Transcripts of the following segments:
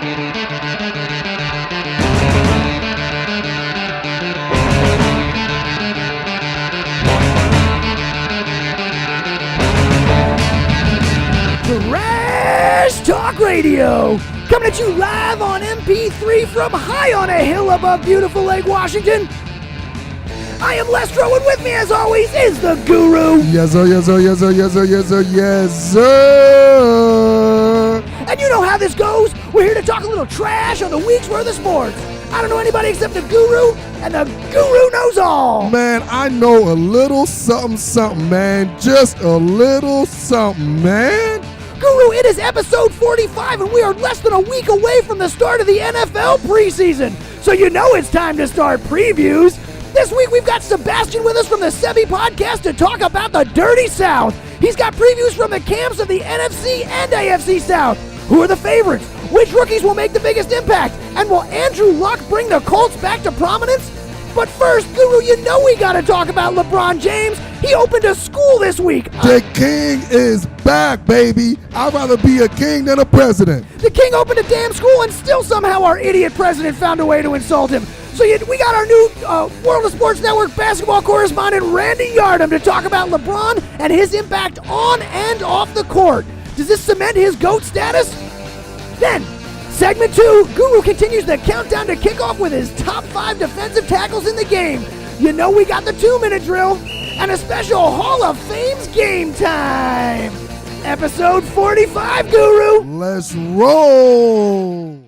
TrashTalk Radio, coming at you live on MP3 from high on a hill above beautiful Lake Washington. I am Lestro, and with me, as always, is the Guru. Yes, sir, yes, sir, yes, sir, yes, sir, yes, sir, yes, sir. And you know how this goes. We're here to talk a little trash on the week's worth of sports. I don't know anybody except the Guru, and the Guru knows all. Man, I know a little something, something, man. Just a little something, man. Guru, it is episode 45, and we are less than a week away from the start of the NFL preseason. So you know it's time to start previews. This week we've got Sebastian with us from the Sebi podcast to talk about the Dirty South. He's got previews from the camps of the NFC and AFC South. Who are the favorites? Which rookies will make the biggest impact? And will Andrew Luck bring the Colts back to prominence? But first, Guru, you know we gotta talk about LeBron James. He opened a school this week. The king is back, baby. I'd rather be a king than a president. The king opened a damn school, and still somehow our idiot president found a way to insult him. So we got our new World of Sports Network basketball correspondent, Randy Yardom, to talk about LeBron and his impact on and off the court. Does this cement his GOAT status? Then, segment 2, Guru continues the countdown to kickoff with his top 5 defensive tackles in the game. You know we got the 2-minute drill and a special Hall of Fame's game time. Episode 45, Guru. Let's roll.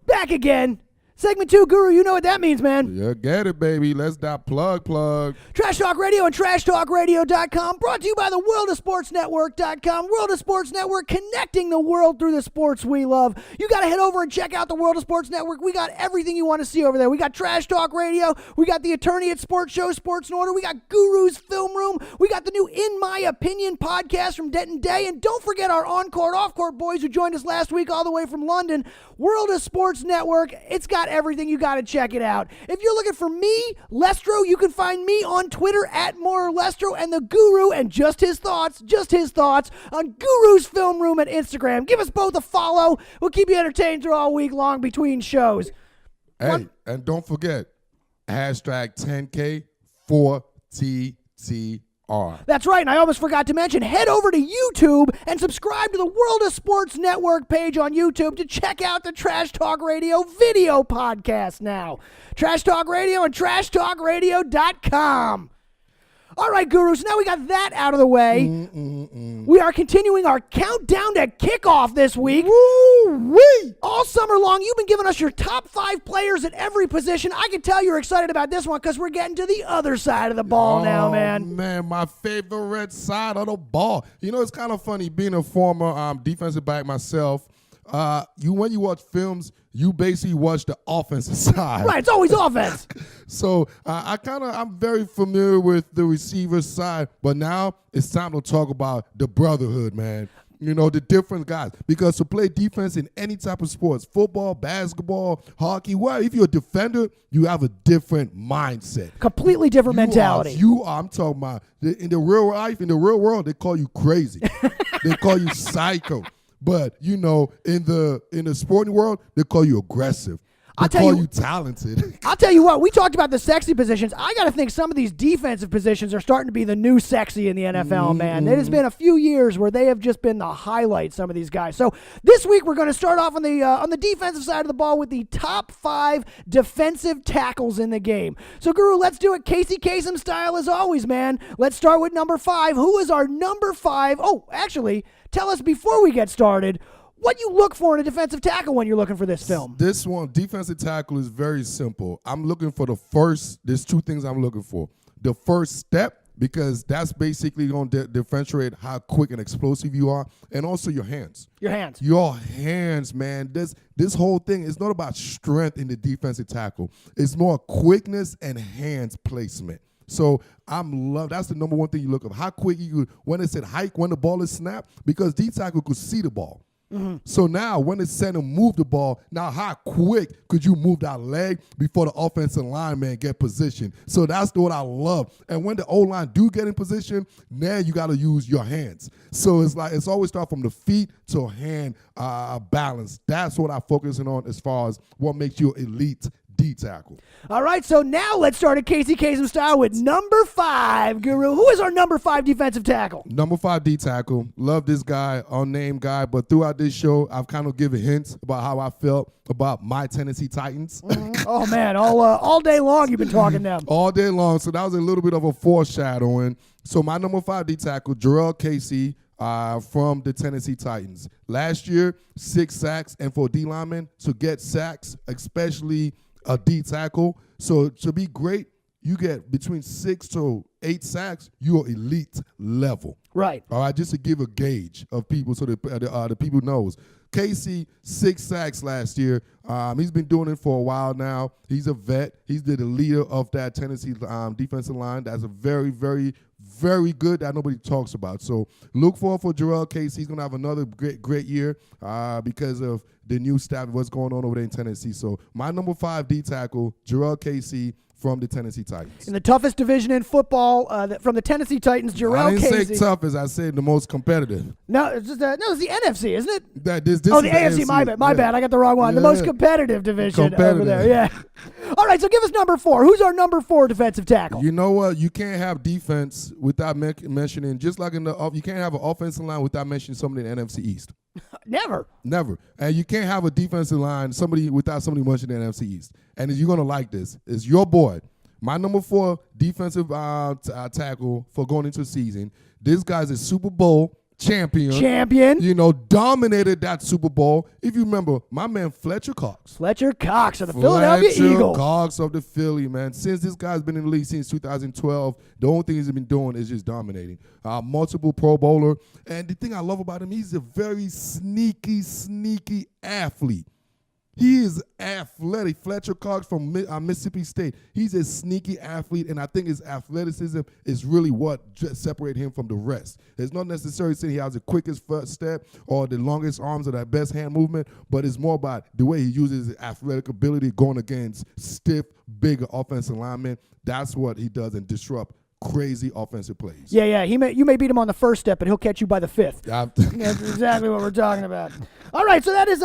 Back again. Segment 2, Guru, you know what that means, man. Yeah, get it, baby. Let's not plug. Trash Talk Radio and TrashTalkRadio.com, brought to you by the WorldOfSportsNetwork.com. World of Sports Network, connecting the world through the sports we love. You got to head over and check out the World of Sports Network. We got everything you want to see over there. We got Trash Talk Radio. We got the Attorney at Sports Show, Sports in Order. We got Guru's Film Room. We got the new In My Opinion podcast from Denton Day. And don't forget our on-court, off-court boys who joined us last week all the way from London. World of Sports Network. It's got everything. You got to check it out. If you're looking for me, Lestro, you can find me on Twitter at @MoreLestro, and the Guru and just his thoughts on Guru's Film Room at Instagram. Give us both a follow. We'll keep you entertained through all week long between shows. Hey, and don't forget, hashtag 10K 4TTR. That's right, and I almost forgot to mention, head over to YouTube and subscribe to the World of Sports Network page on YouTube to check out the Trash Talk Radio video podcast now. Trash Talk Radio and TrashTalkRadio.com. All right, Guru, so now we got that out of the way. We are continuing our countdown to kickoff this week. Woo-wee! All summer long, you've been giving us your top 5 players at every position. I can tell you're excited about this one because we're getting to the other side of the ball now, man. Man, my favorite side of the ball. You know, it's kind of funny being a former defensive back myself. When you watch films, you basically watch the offensive side. Right, it's always offense. So I'm very familiar with the receiver side, but now it's time to talk about the brotherhood, man. You know, the different guys. Because to play defense in any type of sports, football, basketball, hockey, if you're a defender, you have a different mindset. Completely different mentality. I'm talking about in the real life, in the real world, they call you crazy. They call you psycho. But, you know, in the sporting world, they call you aggressive. They call you talented. I'll tell you what, we talked about the sexy positions. I got to think some of these defensive positions are starting to be the new sexy in the NFL, man. It has been a few years where they have just been the highlight, some of these guys. So this week we're going to start off on the defensive side of the ball with the top 5 defensive tackles in the game. So, Guru, let's do it Casey Kasem style as always, man. Let's start with number 5. Who is our number 5? Oh, actually, tell us before we get started what you look for in a defensive tackle when you're looking for this film. This one, defensive tackle, is very simple. I'm looking for there's 2 things I'm looking for. The first step, because that's basically going to differentiate how quick and explosive you are, and also your hands. Your hands. Your hands, man. This whole thing is not about strength in the defensive tackle. It's more quickness and hands placement. So that's the number one thing you look at. How quick when it said hike, when the ball is snapped, because D tackle could see the ball. So now when the center move the ball, now how quick could you move that leg before the offensive lineman get positioned? So that's what I love. And when the O-line do get in position, now you got to use your hands. So it's always start from the feet to hand balance. That's what I'm focusing on as far as what makes you elite D tackle. All right, so now let's start at Casey Kasem style with number 5, Guru. Who is our number 5 defensive tackle? Number 5 D tackle. Love this guy, unnamed guy, but throughout this show, I've kind of given hints about how I felt about my Tennessee Titans. Oh, man, all day long you've been talking them. All day long, so that was a little bit of a foreshadowing. So my number 5 D tackle, Gerald Casey, from the Tennessee Titans. Last year, 6 sacks, and for D lineman to get sacks, especially a D tackle. So to be great, you get between 6 to 8 sacks, you're elite level. Right. All right, just to give a gauge of people so that the people knows. Casey, 6 sacks last year. He's been doing it for a while now. He's a vet. He's the leader of that Tennessee defensive line. That's a very, very, very good that nobody talks about. So look forward for Gerald Casey. He's going to have another great year because of the new staff, what's going on over there in Tennessee. So my number 5 D tackle, Gerald Casey from the Tennessee Titans. In the toughest division in football, from the Tennessee Titans, Gerald Casey. I didn't say toughest. I said the most competitive. No, it's just it's the NFC, isn't it? This the is AFC. My bad. I got the wrong one. The most competitive division over there. Yeah. All right, so give us number 4. Who's our number 4 defensive tackle? You know what? You can't have defense without mentioning, just like in you can't have an offensive line without mentioning somebody in the NFC East. Never. And you can't have a defensive line without somebody mentioning the NFC East. And you're going to like this. It's your boy. My number 4 defensive tackle for going into the season. This guy's a Super Bowl champion. You know, dominated that Super Bowl. If you remember, my man Fletcher Cox. Fletcher Cox of the Philadelphia Eagles. Cox of the Philly, man. Since this guy's been in the league since 2012, the only thing he's been doing is just dominating. Multiple Pro Bowler. And the thing I love about him, he's a very sneaky athlete. He is athletic. Fletcher Cox from Mississippi State. He's a sneaky athlete, and I think his athleticism is really what just separates him from the rest. It's not necessarily saying he has the quickest first step or the longest arms or the best hand movement, but it's more about the way he uses his athletic ability going against stiff, bigger offensive linemen. That's what he does and disrupt crazy offensive plays. Yeah. You may beat him on the first step, but he'll catch you by the 5th. That's exactly what we're talking about. All right, so that is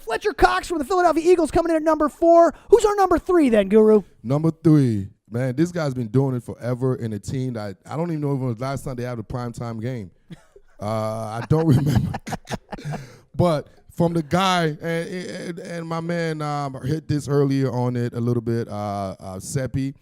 Fletcher Cox from the Philadelphia Eagles coming in at number 4. Who's our number 3 then, Guru? Number 3. Man, this guy's been doing it forever in a team that I don't even know if it was last time they had a primetime game. I don't remember. But from the guy, and my man hit this earlier on it a little bit, Seppi,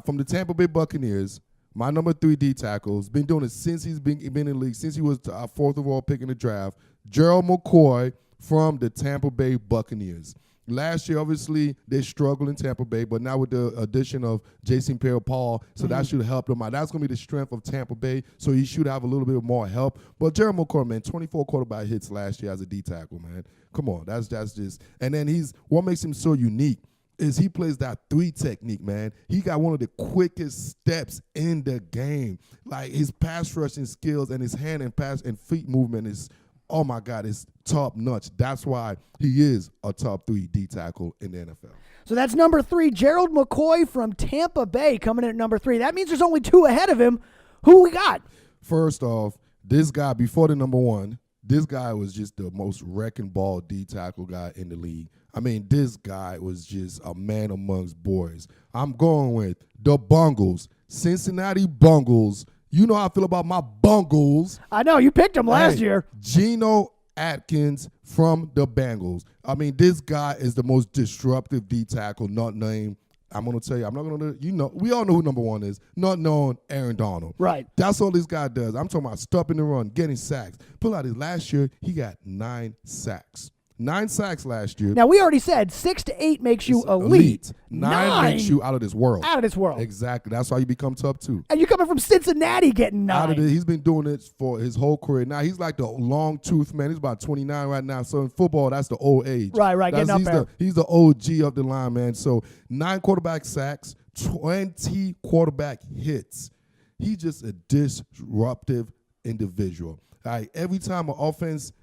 from the Tampa Bay Buccaneers. My number 3 D tackle has been doing it since he's been in the league, since he was 4th overall pick in the draft. Gerald McCoy from the Tampa Bay Buccaneers. Last year, obviously, they struggled in Tampa Bay, but now with the addition of Jason Pierre-Paul, so that should help them out. That's going to be the strength of Tampa Bay, so he should have a little bit more help. But Gerald McCoy, man, 24 quarterback hits last year as a D tackle, man. Come on, that's just. And then what makes him so unique is he plays that 3 technique, man. He got one of the quickest steps in the game. Like his pass rushing skills and his hand and pass and feet movement is, oh my God, it's top notch. That's why he is a top 3 D tackle in the NFL. So that's number 3, Gerald McCoy from Tampa Bay coming in at number 3. That means there's only 2 ahead of him. Who we got? First off, this guy, before the number 1, this guy was just the most wrecking ball D tackle guy in the league. I mean, this guy was just a man amongst boys. I'm going with the Bungles, Cincinnati Bungles. You know how I feel about my Bungles. I know. You picked him last year. Geno Atkins from the Bengals. I mean, this guy is the most disruptive D tackle, not named. I'm going to tell you, I'm not going to, we all know who number 1 is, not known Aaron Donald. Right. That's all this guy does. I'm talking about stopping the run, getting sacks. Pull out his last year, he got 9 sacks. 9 sacks last year. Now, we already said 6 to 8 makes you elite. 9 makes you out of this world. Out of this world. Exactly. That's why you become top 2. And you're coming from Cincinnati getting 9. Out of this, he's been doing it for his whole career. Now, he's like the long tooth man. He's about 29 right now. So in football, that's the old age. Right. Getting up there. He's the OG of the line, man. So 9 quarterback sacks, 20 quarterback hits. He's just a disruptive individual. Every time an offense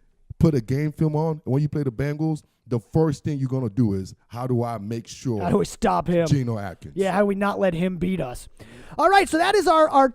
put a game film on, and when you play the Bengals, the first thing you're going to do is, how do I make sure How do we stop him? Geno Atkins? Yeah, how do we not let him beat us? All right, so that is our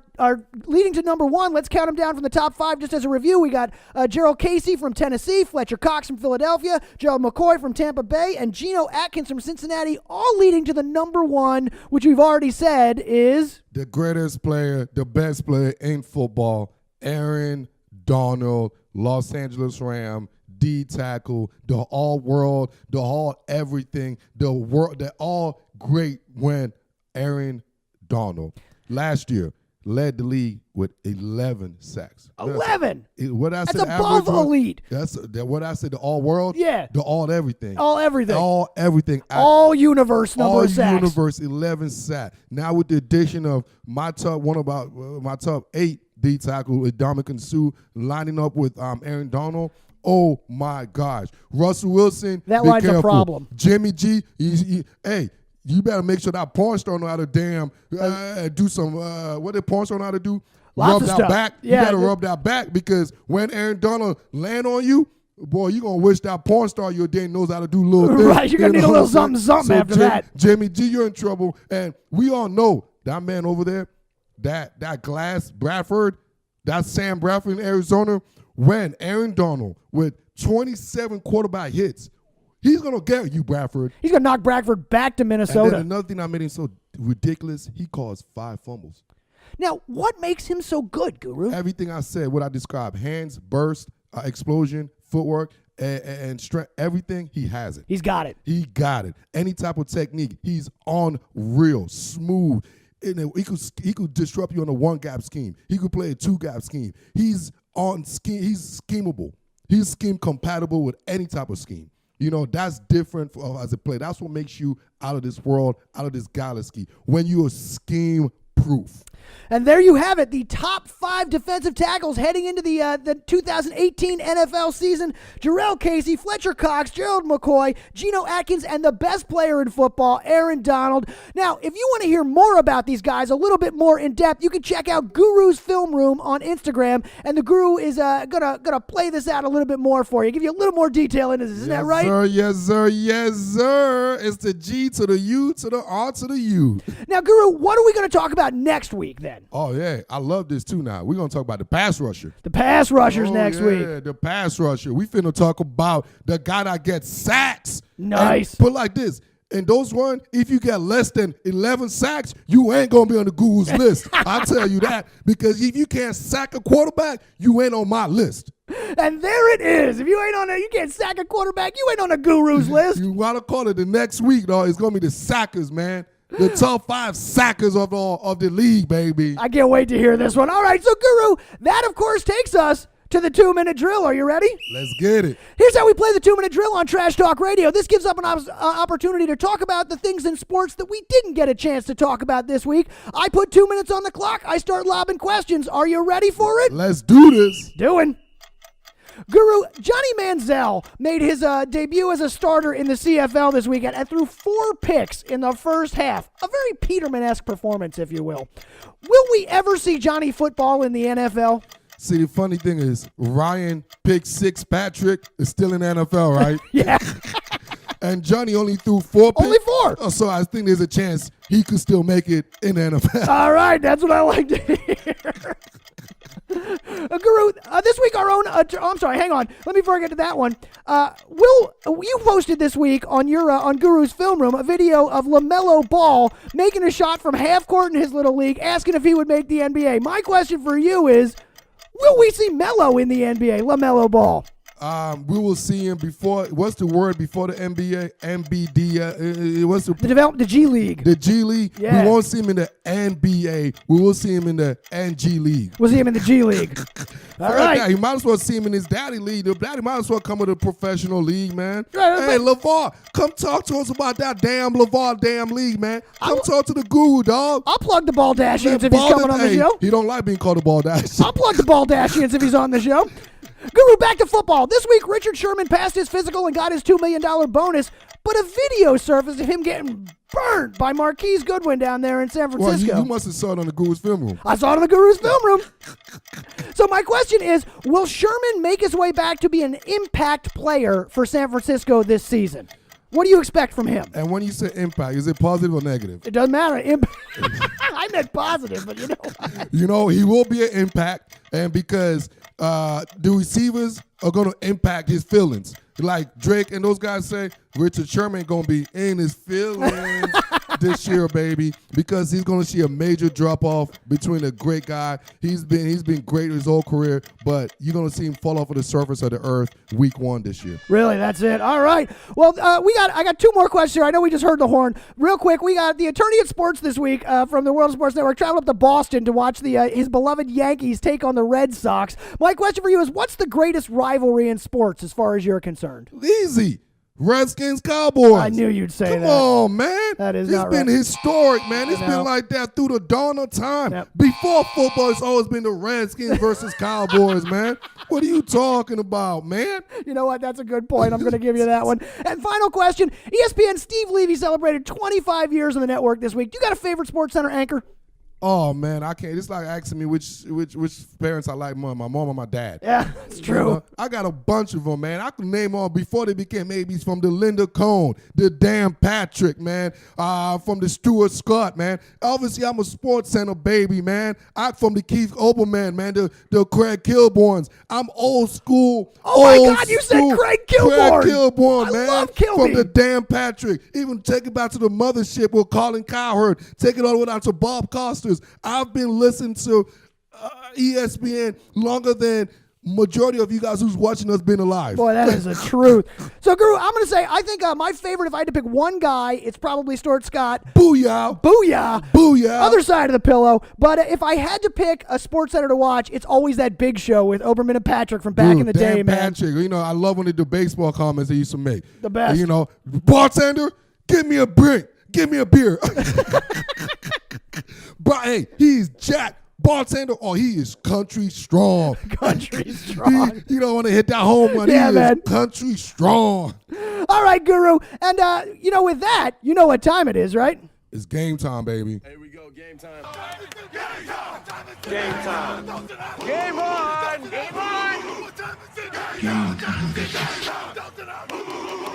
leading to number one. Let's count them down from the top five just as a review. We got Gerald Casey from Tennessee, Fletcher Cox from Philadelphia, Gerald McCoy from Tampa Bay, and Geno Atkins from Cincinnati, all leading to the number one, which we've already said is... the greatest player, the best player in football, Aaron Donald, Los Angeles Ram, D tackle, the all world, the all everything, the world, the all great when Aaron Donald last year led the league with 11 sacks. 11. What I That's said, above elite. That's what I said. The all world. Yeah. The all everything. All everything. All everything. All universe number of sacks. All universe 11 sacks. Now with the addition of my top my top 8 D tackle with Dominican Sue lining up with Aaron Donald. Oh my gosh, Russell Wilson. That be line's careful. a problem. Jimmy G. Hey, you better make sure that porn star know how to do some. What did porn star know how to do? Lots rub of that stuff. back. Yeah, you gotta rub that back, because when Aaron Donald land on you, boy, you gonna wish that porn star your day knows how to do little things. Right, you're gonna need a little something after that. Jimmy G, you're in trouble, and we all know that man over there, that Glass Bradford, that Sam Bradford in Arizona. When Aaron Donald with 27 quarterback hits, he's gonna get you, Bradford. He's gonna knock Bradford back to Minnesota. And then another thing that made him so ridiculous, he caused 5 fumbles. Now, what makes him so good, Guru? Everything I said, what I described, hands, burst, explosion, footwork, and strength, everything, he has it. He's got it. He got it. Any type of technique, he's unreal, smooth. And he could disrupt you on a 1-gap scheme. He could play a 2-gap scheme. He's schemable. He's scheme compatible with any type of scheme. You know, that's different as a player. That's what makes you out of this world, out of this galaxy, when you are scheme proof. And there you have it, the top 5 defensive tackles heading into the 2018 NFL season. Gerald Casey, Fletcher Cox, Gerald McCoy, Geno Atkins, and the best player in football, Aaron Donald. Now, if you want to hear more about these guys a little bit more in depth, you can check out Guru's Film Room on Instagram, and the Guru is gonna play this out a little bit more for you, give you a little more detail into this. Isn't that right? Sir, yes, sir, yes, sir. It's the G to the U to the R to the U. Now, Guru, what are we going to talk about next week then? Oh, yeah. I love this, too, now. We're going to talk about the pass rusher. The pass rushers next week. Yeah, the pass rusher. We finna talk about the guy that gets sacks. Nice. And put like this. In those one, if you get less than 11 sacks, you ain't going to be on the Google's list. I'll tell you that. Because if you can't sack a quarterback, you ain't on my list. And there it is. If you can't sack a quarterback, you ain't on the Guru's list. You want to call it the next week, though. It's going to be the sackers, man. The top 5 sackers of the league, baby. I can't wait to hear this one. All right, so Guru, that of course takes us to the 2-minute drill. Are you ready? Let's get it. Here's how we play the 2-minute drill on Trash Talk Radio. This gives up an opportunity to talk about the things in sports that we didn't get a chance to talk about this week. I put 2 minutes on the clock. I start lobbing questions. Are you ready for it? Let's do this. Doing. Guru, Johnny Manziel made his debut as a starter in the CFL this weekend and threw 4 picks in the first half. A very Peterman-esque performance, if you will. Will we ever see Johnny football in the NFL? See, the funny thing is, Ryan Pick 6 Patrick is still in the NFL, right? Yeah. And Johnny only threw 4 picks. Only 4. So I think there's a chance he could still make it in the NFL. All right, that's what I like to hear. Guru, this week our own. I'm sorry, hang on. Let me before I get to that one. You posted this week on your on Guru's Film Room a video of LaMelo Ball making a shot from half court in his little league, asking if he would make the NBA. My question for you is, will we see Melo in the NBA? LaMelo Ball. We will see him before. What's the word before the NBA? MBD. What's The G League. The G League. Yeah. We won't see him in the NBA. We will see him in the NG League. We'll see him in the G League. All right. He might as well see him in his daddy league. The daddy might as well come with a professional league, man. Right, Hey, LeVar, come talk to us about that damn LeVar damn league, man. Come talk to the guru, dog. I'll plug the Baldashians if he's coming on the show. He don't like being called a Baldashian. I'll plug the Baldashians if he's on the show. Guru, back to football. This week, Richard Sherman passed his physical and got his $2 million bonus, but a video surfaced of him getting burnt by Marquise Goodwin down there in San Francisco. Well, you must have saw it on the Guru's film room. I saw it in the Guru's film room. So my question is, will Sherman make his way back to be an impact player for San Francisco this season? What do you expect from him? And when you say impact, is it positive or negative? It doesn't matter. I meant positive, but you know what? You know, he will be an impact, and because the receivers are going to impact his feelings. Like Drake and those guys say, Richard Sherman going to be in his feelings this year, baby, because he's going to see a major drop-off between a great guy. He's been great his whole career, but you're going to see him fall off of the surface of the earth week 1 this year. Really, that's it. All right. Well, I got 2 more questions here. I know we just heard the horn. Real quick, we got the attorney at sports this week from the World of Sports Network traveled up to Boston to watch his beloved Yankees take on the Red Sox. My question for you is, what's the greatest rivalry in sports as far as you're concerned? Easy. Redskins, Cowboys. I knew you'd say Come that. Come on, man. That is It's not been right. historic, man. It's been like that through the dawn of time. Yep. Before football, it's always been the Redskins versus Cowboys, man. What are you talking about, man? You know what? That's a good point. I'm going to give you that one. And final question. ESPN Steve Levy celebrated 25 years on the network this week. Do you got a favorite Sports Center anchor? Oh, man, I can't. It's like asking me which parents I like more, my mom or my dad. Yeah, it's true. You know, I got a bunch of them, man. I can name all before they became ABs, from the Linda Cohn, the Dan Patrick, man, from the Stuart Scott, man. Obviously, I'm a Sports Center baby, man. I'm from the Keith Oberman, man, the Craig Kilborns. I'm old school. Oh, my God, you said Craig Kilborn. Craig Kilborn, man. I love Kilby. From the Dan Patrick. Even take it back to the mothership with Colin Cowherd. Take it all the way down to Bob Coster. I've been listening to ESPN longer than majority of you guys who's watching us been alive. Boy, that is the truth. So, Guru, I'm going to say, I think my favorite, if I had to pick one guy, it's probably Stuart Scott. Booyah. Booyah. Booyah. Other side of the pillow. But if I had to pick a Sports Center to watch, it's always that Big Show with Oberman and Patrick from back in the day, Dan man. Patrick. You know, I love when they do baseball comments they used to make. The best. You know, bartender, give me a drink. Give me a beer. But hey, he's Jack. Bartender, he is country strong. Country strong. You don't want to hit that home run. Yeah, he man. is country strong. All right, Guru. And, with that, you know what time it is, right? It's game time, baby. Here we go, game time. Game time. Game on! Game on!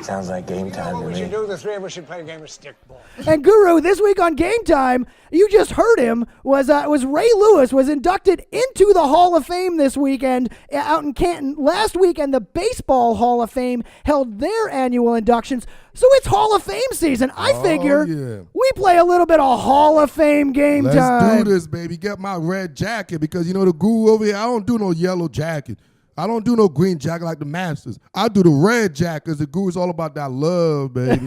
Sounds like game time to We me. should do, the 3 of us should play a game of stickball. And Guru, this week on Game Time, you just heard him, was Ray Lewis was inducted into the Hall of Fame this weekend out in Canton. Last weekend, the Baseball Hall of Fame held their annual inductions. So it's Hall of Fame season. I figure we play a little bit of Hall of Fame game time. Let's do this, baby. Get my red jacket because, you know, the Guru over here, I don't do no yellow jacket. I don't do no green jacket like the Masters. I do the red jacket because the Guru's all about that love, baby.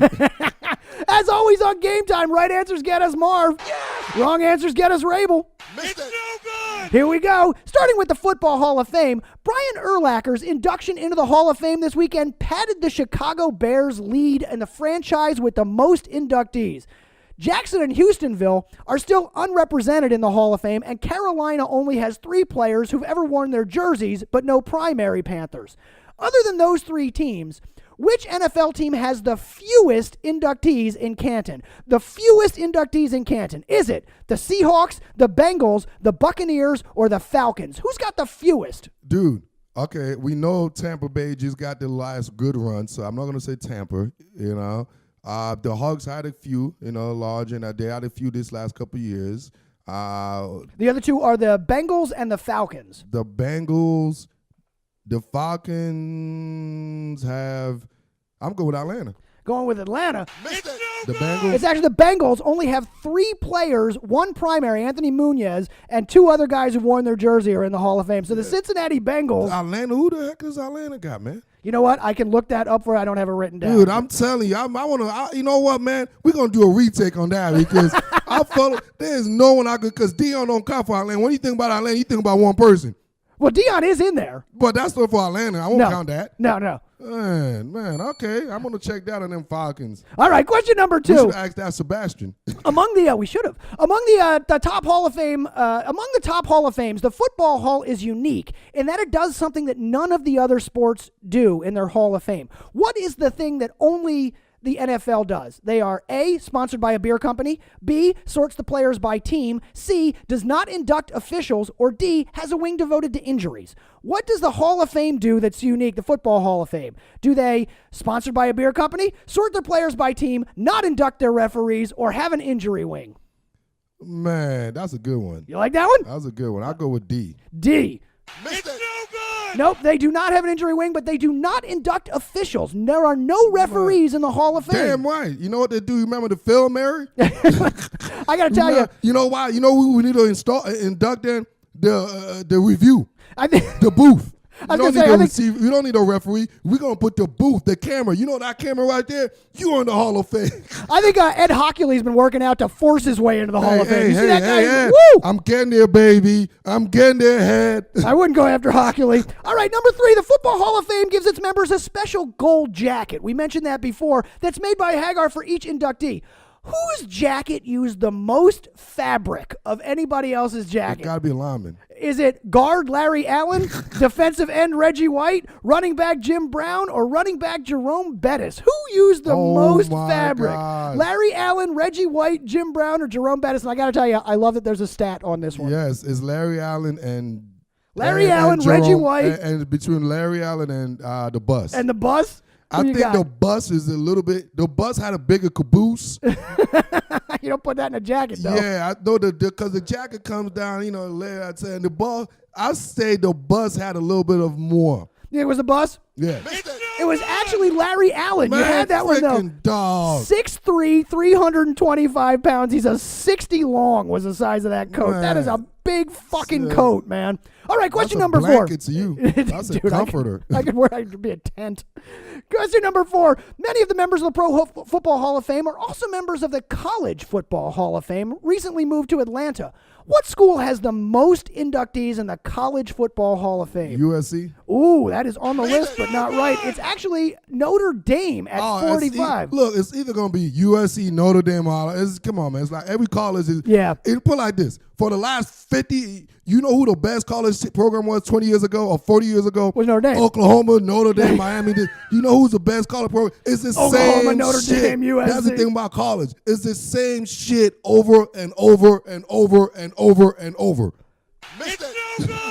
As always on Game Time, right answers get us Marv. Yeah. Wrong answers get us Rabel. It's no good! Here we go. Starting with the Football Hall of Fame, Brian Urlacher's induction into the Hall of Fame this weekend padded the Chicago Bears' lead in the franchise with the most inductees. Jackson and Houstonville are still unrepresented in the Hall of Fame, and Carolina only has 3 players who've ever worn their jerseys, but no primary Panthers. Other than those 3 teams, which NFL team has the fewest inductees in Canton? The fewest inductees in Canton. Is it the Seahawks, the Bengals, the Buccaneers, or the Falcons? Who's got the fewest? Dude, okay, we know Tampa Bay just got the last good run, so I'm not going to say Tampa, you know. The Hogs had a few, you know, large, and they had a few this last couple of years. The other 2 are the Bengals and the Falcons. The Bengals, the Falcons have, I'm going with Atlanta. Going with Atlanta. It's no The good! Bengals. It's actually the Bengals only have 3 players, 1 primary, Anthony Munoz, and 2 other guys who've worn their jersey are in the Hall of Fame. So the Cincinnati Bengals, Atlanta, who the heck is Atlanta got, man? you know what? I can look that up for I don't have it written down. Dude, I'm telling you, I want to, you know what, man? We're going to do a retake on that because I felt there's no one I could, because Dion don't count for Atlanta. When you think about Atlanta, you think about one person. Well, Dion is in there. But that's not for Atlanta. I won't count that. No. Man, okay. I'm going to check that on them Falcons. All right, question number We 2. should ask that Sebastian. Among the we should have among the top Hall of Fame among the top Hall of Fames, the Football Hall is unique in that it does something that none of the other sports do in their Hall of Fame. What is the thing that only the NFL does. They are A, sponsored by a beer company, B, sorts the players by team, C, does not induct officials, or D, has a wing devoted to injuries. What does the Hall of Fame do that's unique, the Football Hall of Fame? Do they, sponsored by a beer company, sort their players by team, not induct their referees, or have an injury wing? Man, that's a good one. You like that one? That was a good one. I'll go with D. D. It's no good! Nope, they do not have an injury wing, but they do not induct officials. There are no referees in the Hall of Fame. Damn right. You know what they do? You remember the film, Mary? I got to tell you. You know why? You know we need to induct in the review, I think the booth. I You was don't, gonna need say, a receiver. You don't need a referee. We're going to put the booth, the camera. You know that camera right there? You're in the Hall of Fame. I think Ed Hockley's been working out to force his way into the Hall of Fame. You see that guy? Hey. Woo! I'm getting there, baby. I'm getting there, head. I wouldn't go after Hockley. All right, number 3, the Football Hall of Fame gives its members a special gold jacket. We mentioned that before. That's made by Hagar for each inductee. Whose jacket used the most fabric of anybody else's It's jacket? got to be a lineman. Is it guard Larry Allen, defensive end Reggie White, running back Jim Brown, or running back Jerome Bettis? Who used the most my fabric? gosh. Larry Allen, Reggie White, Jim Brown, or Jerome Bettis? And I got to tell you, I love that there's a stat on this one. Yes, it's Larry Allen and Allen, Jerome, Reggie White. and between Larry Allen and the bus. And the bus? I Who you think got? the bus is a little bit. The bus had a bigger caboose. You don't put that in a jacket, though. Yeah, I know because the jacket comes down. You know, later I'd say, and the bus. I say the bus had a little bit of more. You think it was the bus? Yeah, It was actually Larry Allen. man, You had that one, though. freaking dog. 6'3", 325 pounds. He's a 60 long was the size of that coat. That is a Man. big fucking coat, man. All right, question That's a number 4. blanket to you. That's a Dude, comforter. I could be a tent. Question number 4. Many of the members of the Football Hall of Fame are also members of the College Football Hall of Fame, recently moved to Atlanta. What school has the most inductees in the College Football Hall of Fame? USC. Ooh, that is on the list, but not right. It's actually Notre Dame at 45. Look, it's either gonna be USC, Notre Dame, or come on, man. It's like every college is. Yeah. It put like this: for the last 50, you know who the best college program was 20 years ago or 40 years ago? Was Notre Dame. Oklahoma, Notre Dame, Miami. You know who's the best college program? It's the Oklahoma, same Notre shit. Dame, USC. That's the thing about college. It's the same shit over and over and over and over and over.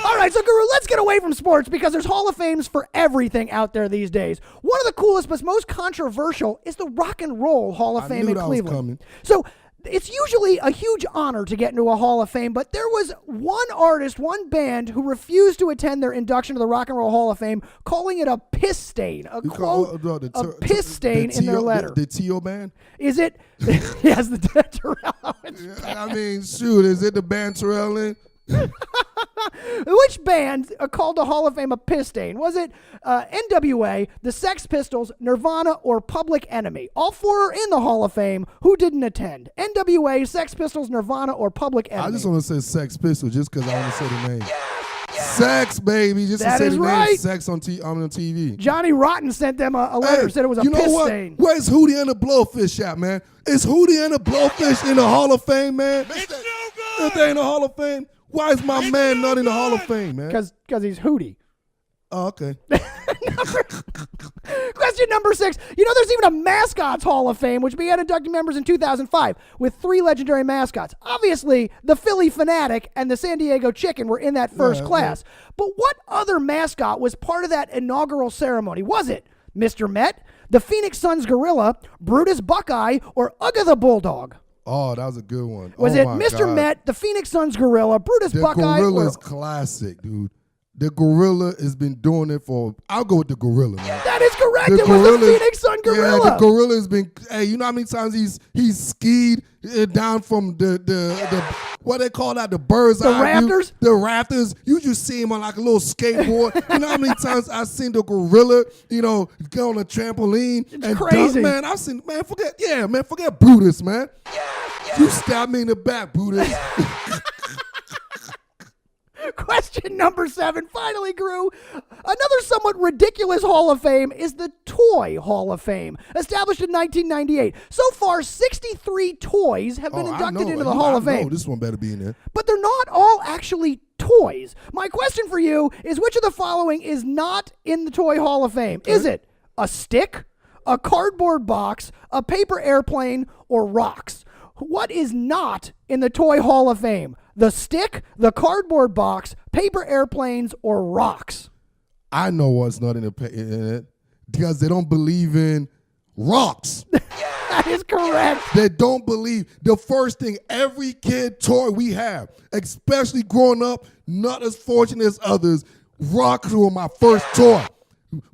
All right, so Guru, let's get away from sports because there's Hall of Fames for everything out there these days. One of the coolest but most controversial is the Rock and Roll Hall of I Fame knew in that was Cleveland. coming. So it's usually a huge honor to get into a Hall of Fame, but there was one artist, one band who refused to attend their induction to the Rock and Roll Hall of Fame, calling it a piss stain, a quote, a piss stain in their letter. The T.O. band? Is it? Yes, the Terrell Owens band. I mean, shoot, is it the band Terrell Lynn? Which band called the Hall of Fame a piss stain? Was it NWA, the Sex Pistols, Nirvana, or Public Enemy? All 4 are in the Hall of Fame. Who didn't attend? NWA, Sex Pistols, Nirvana, or Public Enemy? I just want to say Sex Pistol just because I want to say the name. Sex, baby. Just That to say is the right. name Sex on TV. Johnny Rotten sent them a letter, Hey, said it was a you know piss what? stain. Where's Hootie and the Blowfish at, man? Is Hootie and the Blowfish in the Hall of Fame, man? If they in the Hall of Fame, why is my man not in the Hall of Fame, man? Because he's Hootie. Oh, okay. Question number 6. You know, there's even a Mascots Hall of Fame, which began inducting members in 2005 with 3 legendary mascots. Obviously, the Philly Fanatic and the San Diego Chicken were in that first class. But what other mascot was part of that inaugural ceremony? Was it Mr. Met, the Phoenix Suns Gorilla, Brutus Buckeye, or Ugga the Bulldog? Oh, that was a good one. Was Oh it my Mr. God. Met, the Phoenix Suns Gorilla, Brutus The Buckeye, Gorilla or... is classic, dude. The Gorilla has been doing it for. I'll go with the Gorilla, man. That is correct. The It was the Gorilla- Phoenix Sun Gorilla. Yeah, the Gorilla's been. Hey, you know how many times he's skied down from the what they call that, the bird's The eye view? rafters? The rafters. You just see him on like a little skateboard. You know how many times I've seen the Gorilla, go on a trampoline and crazy. dunk, man. I've seen, man, forget Brutus, man. You stabbed me in the back, Brutus. Question number 7, finally, Gru. Another somewhat ridiculous Hall of Fame is the Toy Hall of Fame, established in 1998. So far, 63 toys have been inducted into the Hall of Fame. This one better be in there. But they're not all actually toys. My question for you is, which of the following is not in the Toy Hall of Fame? Is it a stick, a cardboard box, a paper airplane, or rocks? What is not in the Toy Hall of Fame? The stick, the cardboard box, paper airplanes, or rocks? I know what's not in it because they don't believe in rocks. That is correct. They don't believe the first thing every kid toy we have, especially growing up, not as fortunate as others, rocks were my first toy.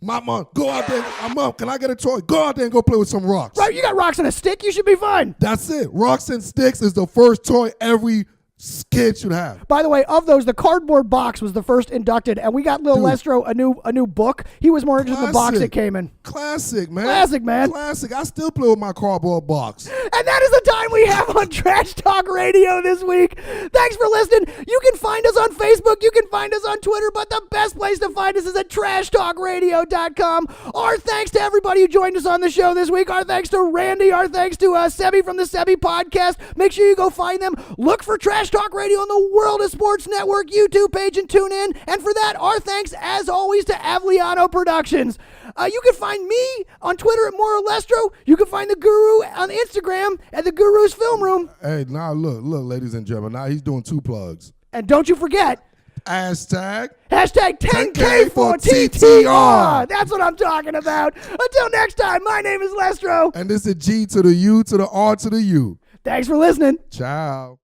My mom, go out there. Mom, can I get a toy? Go out there and go play with some rocks. Right, you got rocks and a stick. You should be fine. That's it. Rocks and sticks is the first toy every kid should have. By the way, of those, the cardboard box was the first inducted, and we got Lil Lestro a new book. He was more interested in the box it came in. Classic, man. Classic, man. Classic. I still play with my cardboard box. And that is the time we have on Trash Talk Radio this week. Thanks for listening. You can find us on Facebook. You can find us on Twitter, but the best place to find us is at TrashTalkRadio.com. Our thanks to everybody who joined us on the show this week. Our thanks to Randy. Our thanks to Sebi from the Sebi Podcast. Make sure you go find them. Look for Trash Talk Radio on the World of Sports Network YouTube page and tune in. And for that, our thanks, as always, to Avliano Productions. You can find me on Twitter at Moro Lestro. You can find the Guru on Instagram at the Guru's Film Room. Hey, now look, ladies and gentlemen. Now he's doing 2 plugs. And don't you forget, Hashtag 10K for TTR. That's what I'm talking about. Until next time, my name is Lestro. And this is G to the U to the R to the U. Thanks for listening. Ciao.